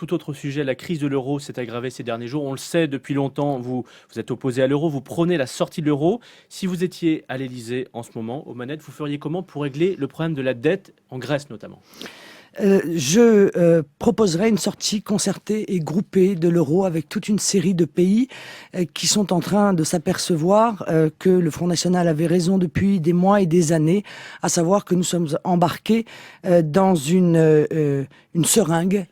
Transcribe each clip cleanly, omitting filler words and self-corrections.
tout autre sujet, la crise de l'euro s'est aggravée ces derniers jours. On le sait depuis longtemps, vous êtes opposé à l'euro, vous prônez la sortie de l'euro. Si vous étiez à l'Élysée en ce moment, aux manettes, vous feriez comment pour régler le problème de la dette en Grèce notamment? Je proposerai une sortie concertée et groupée de l'euro avec toute une série de pays qui sont en train de s'apercevoir que le Front National avait raison depuis des mois et des années, à savoir que nous sommes embarqués dans une seringue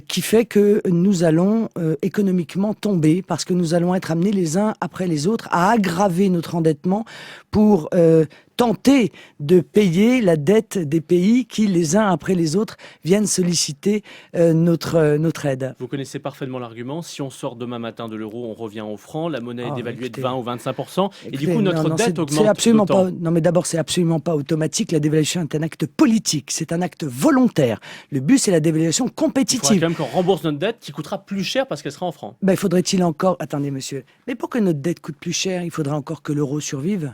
qui fait que nous allons économiquement tomber parce que nous allons être amenés les uns après les autres à aggraver notre endettement pour tenter de payer la dette des pays qui, les uns après les autres, viennent solliciter notre aide. Vous connaissez parfaitement l'argument. Si on sort demain matin de l'euro, on revient au franc. La monnaie est dévaluée de 20 ou 25%. Et du coup, notre dette augmente. C'est absolument pas, non, mais d'abord, c'est absolument pas automatique. La dévaluation est un acte politique. C'est un acte volontaire. Le but, c'est la dévaluation compétitive. Il faudra quand même qu'on rembourse notre dette qui coûtera plus cher parce qu'elle sera en francs. Ben, faudrait-il encore... Attendez, monsieur. Mais pour que notre dette coûte plus cher, il faudra encore que l'euro survive.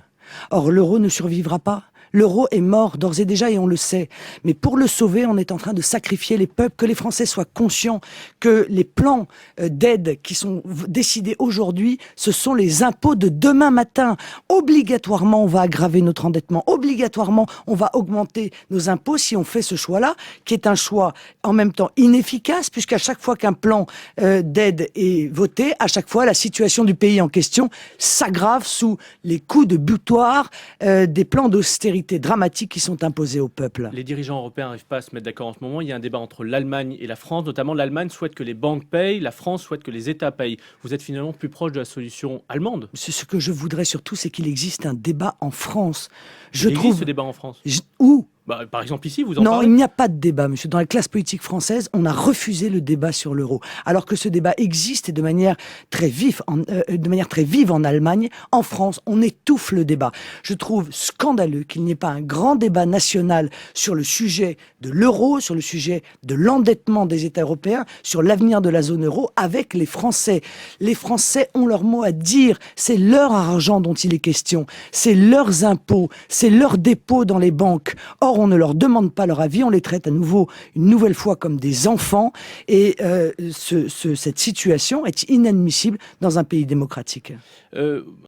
Or, l'euro ne survivra pas. L'euro est mort d'ores et déjà et on le sait. Mais pour le sauver, on est en train de sacrifier les peuples, que les Français soient conscients que les plans d'aide qui sont décidés aujourd'hui, ce sont les impôts de demain matin. Obligatoirement, on va aggraver notre endettement. Obligatoirement, on va augmenter nos impôts si on fait ce choix-là, qui est un choix en même temps inefficace, puisqu'à chaque fois qu'un plan d'aide est voté, à chaque fois, la situation du pays en question s'aggrave sous les coups de butoir des plans d'austérité dramatiques qui sont imposés au peuple. Les dirigeants européens n'arrivent pas à se mettre d'accord en ce moment. Il y a un débat entre l'Allemagne et la France. Notamment, l'Allemagne souhaite que les banques payent, la France souhaite que les États payent. Vous êtes finalement plus proche de la solution allemande. Ce que je voudrais surtout, c'est qu'il existe un débat en France. Il existe ce débat en France. Où? Par exemple ici, vous en Non, parlez? il n'y a pas de débat, monsieur. Dans la classe politique française, on a refusé le débat sur l'euro. Alors que ce débat existe et de manière très vive en Allemagne. En France, on étouffe le débat. Je trouve scandaleux qu'il n'y ait pas un grand débat national sur le sujet de l'euro, sur le sujet de l'endettement des États européens, sur l'avenir de la zone euro avec les Français. Les Français ont leur mot à dire. C'est leur argent dont il est question. C'est leurs impôts. C'est leurs dépôts dans les banques. Or, on ne leur demande pas leur avis, on les traite à nouveau, une nouvelle fois, comme des enfants. Et cette situation est inadmissible dans un pays démocratique.